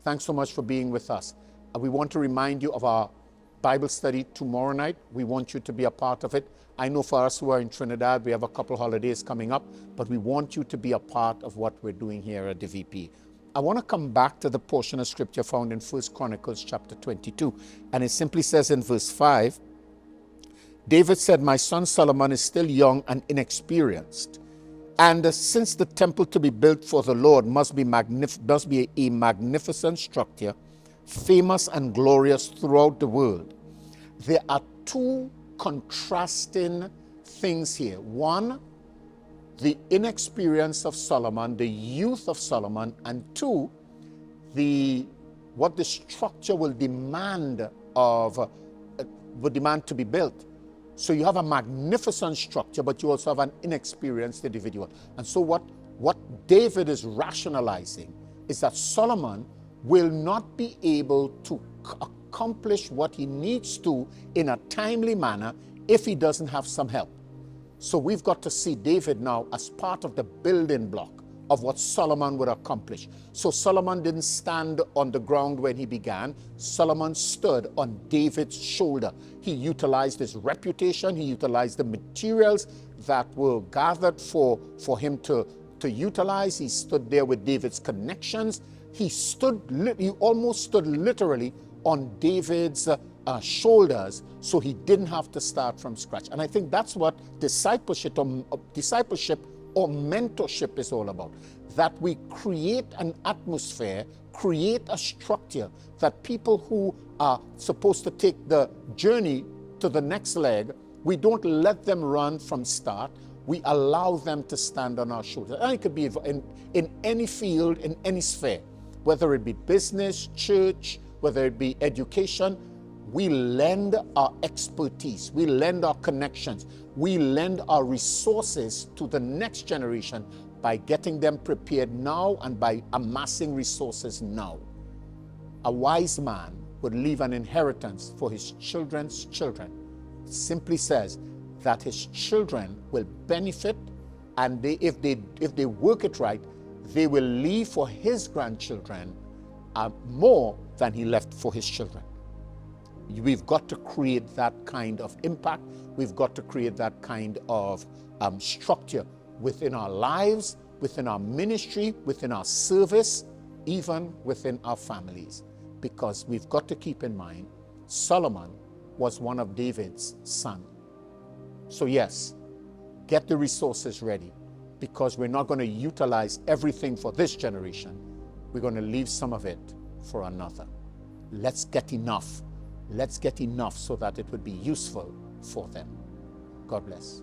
Thanks so much for being with us. We want to remind you of our Bible study tomorrow night. We want you to be a part of it. I know for us who are in Trinidad, we have a couple holidays coming up, but we want you to be a part of what we're doing here at the VP. I want to come back to the portion of scripture found in 1 Chronicles chapter 22. And it simply says in verse 5, David said, "My son Solomon is still young and inexperienced. And since the temple to be built for the Lord must be a magnificent structure, famous and glorious throughout the world, there are two contrasting things here. One, the inexperience of Solomon, the youth of Solomon, and two, what the structure will demand to be built. So you have a magnificent structure, but you also have an inexperienced individual. And so what David is rationalizing is that Solomon will not be able to accomplish what he needs to in a timely manner if he doesn't have some help. So we've got to see David now as part of the building block of what Solomon would accomplish. So Solomon didn't stand on the ground when he began. Solomon stood on David's shoulder. He utilized his reputation. He utilized the materials that were gathered for him to utilize. He stood there with David's connections. He almost stood literally on David's shoulders, so he didn't have to start from scratch. And I think that's what discipleship or mentorship is all about. That we create an atmosphere, create a structure that people who are supposed to take the journey to the next leg, we don't let them run from start. We allow them to stand on our shoulders. And it could be in any field, in any sphere, whether it be business, church, whether it be education. We lend our expertise, we lend our connections, we lend our resources to the next generation by getting them prepared now and by amassing resources now. A wise man would leave an inheritance for his children's children. It simply says that his children will benefit, and if they work it right, they will leave for his grandchildren more than he left for his children. We've got to create that kind of impact. We've got to create that kind of structure within our lives, within our ministry, within our service, even within our families. Because we've got to keep in mind, Solomon was one of David's sons. So yes, get the resources ready, because we're not going to utilize everything for this generation. We're going to leave some of it for another. Let's get enough. Let's get enough so that it would be useful for them. God bless.